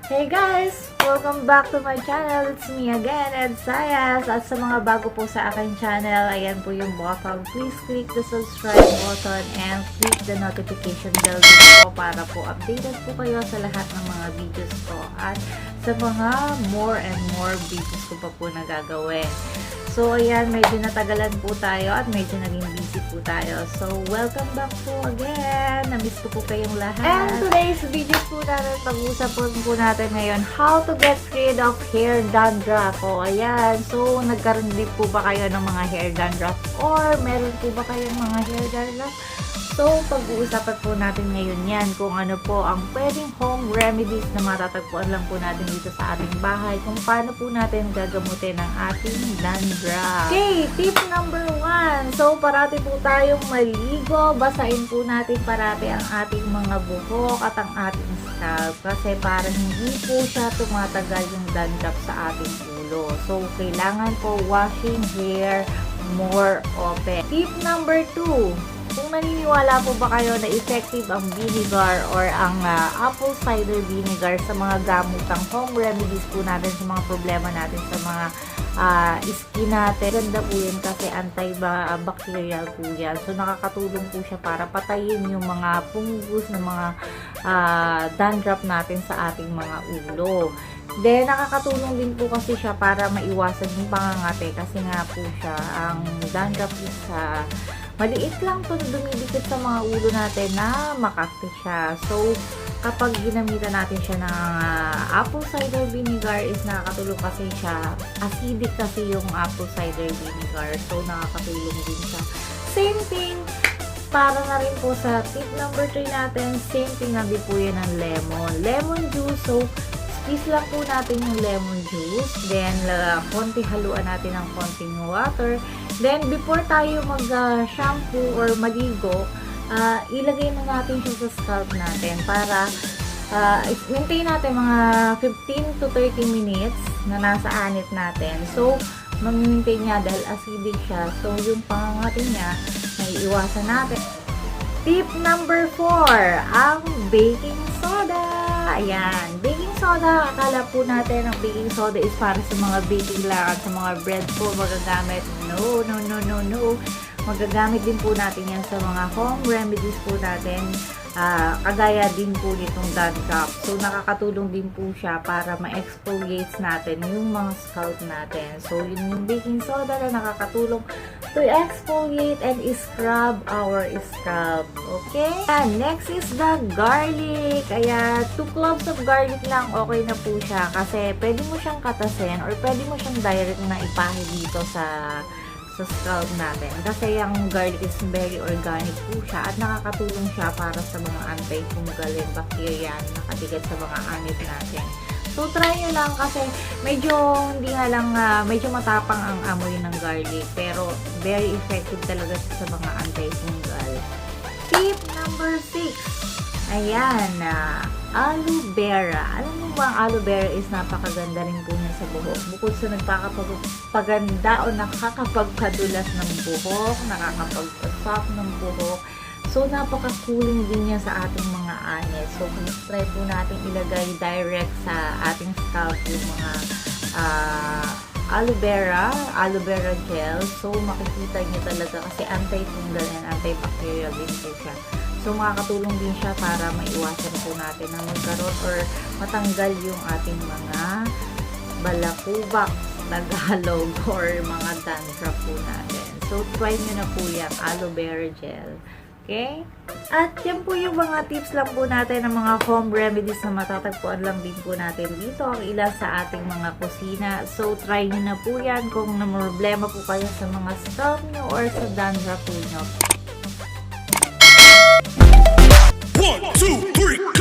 Hey guys! Welcome back to my channel. It's me again, Ehds Sayas. At sa mga bago po sa aking channel, ayan po yung button. Please click the subscribe button and click the notification bell din po para po updated po kayo sa lahat ng mga videos ko. At sa mga more and more videos ko pa po na gagawin. So, ayan, medyo natagalan po tayo at medyo naging busy po tayo. So, welcome back po again. Namiss ko po kayong lahat. And today's video po natin, pag-usapan po natin ngayon, how to get rid of hair dandruff. O, ayan. So, nagkaroon din po ba kayo ng mga hair dandruff? Or, meron po ba kayong mga hair dandruff? So, pag-uusapan po natin ngayon yan kung ano po ang pwedeng home remedies na matatagpuan lang po natin dito sa ating bahay, kung paano po natin gagamutin ang ating dandruff. Okay, tip number 1. So, parati po tayong maligo, basahin po natin parati ang ating mga buhok at ang ating scalp kasi para hindi po siya tumatagal yung dandruff sa ating ulo. So, kailangan po washing hair more often. Tip number 2. Kung naniniwala po ba kayo na effective ang vinegar or ang apple cider vinegar sa mga gamutang home remedies po natin sa mga problema natin sa mga skin natin. Ganda po yun kasi antibacterial po yan. So, nakakatulong po siya para patayin yung mga fungus ng mga dandruff natin sa ating mga ulo. Then, nakakatulong din po kasi siya para maiwasan yung pangangate kasi nga po siya, ang dandruff is maliit lang to, dumidikit sa mga ulo natin na makakti siya. So, kapag ginamitan natin siya ng apple cider vinegar is nakakatulong kasi siya, acidic kasi yung apple cider vinegar. So, nakakatulong din siya. Same thing, para na rin po sa tip number 3 natin, same thing na din po yan ng lemon. Lemon juice, so, squeeze lang po natin yung lemon juice. Then, konti haluan natin ng konting water. Then, before tayo mag-shampoo or maligo, ilagay na natin siya sa scalp natin para maintain natin mga 15 to 30 minutes na nasa anit natin. So, mag-maintain niya dahil acidic siya. So, yung pangangati niya, naiiwasan natin. Tip number 4, ang baking soda. Ayan, baking soda, akala po natin ang baking soda is para sa mga baking lang at sa mga bread po magagamit. No. Magagamit din po natin yan sa mga home remedies po natin. Kagaya din po nitong dandruff. So, nakakatulong din po siya para ma-exfoliate natin yung mga scalp natin. So, yun yung baking soda na nakakatulong to exfoliate and scrub our scalp. Okay? And next is the garlic. Kaya, 2 cloves of garlic lang, okay na po siya. Kasi, pwede mo siyang katasin or pwede mo siyang direct na ipahid dito sa scalp natin. Kasi yung garlic is very organic po siya at nakakatulong siya para sa mga antifungal and bacteria na nakatigat sa mga anit natin. So, try nyo lang kasi medyo hindi nga lang, medyo matapang ang amoy ng garlic pero very effective talaga siya sa mga antifungal. Tip number 6. Ayan, aloe vera. Alam mo ba, ang aloe vera is napakaganda rin po niya sa buhok. Bukod sa nagpapaganda o nakakapagpadulas ng buhok, nakakapagpasoft ng buhok. So, napaka-cooling din niya sa ating mga anit. So, try po natin ilagay direct sa ating scalp yung mga aloe vera gel. So, makikita niyo talaga kasi antifungal and antibacterial din po siya. So, makakatulong din siya para maiwasan po natin na magkaroon or matanggal yung ating mga balakubak, tagalog, or mga dandruff po natin. So, try nyo na po yung aloe vera gel. Okay? At yan po yung mga tips lang po natin ng mga home remedies na matatagpuan lang din po natin dito ang ilan sa ating mga kusina. So, try nyo na po yan kung na problema po kayo sa mga scalp nyo or sa dandruff po nyo. 1, 2, 3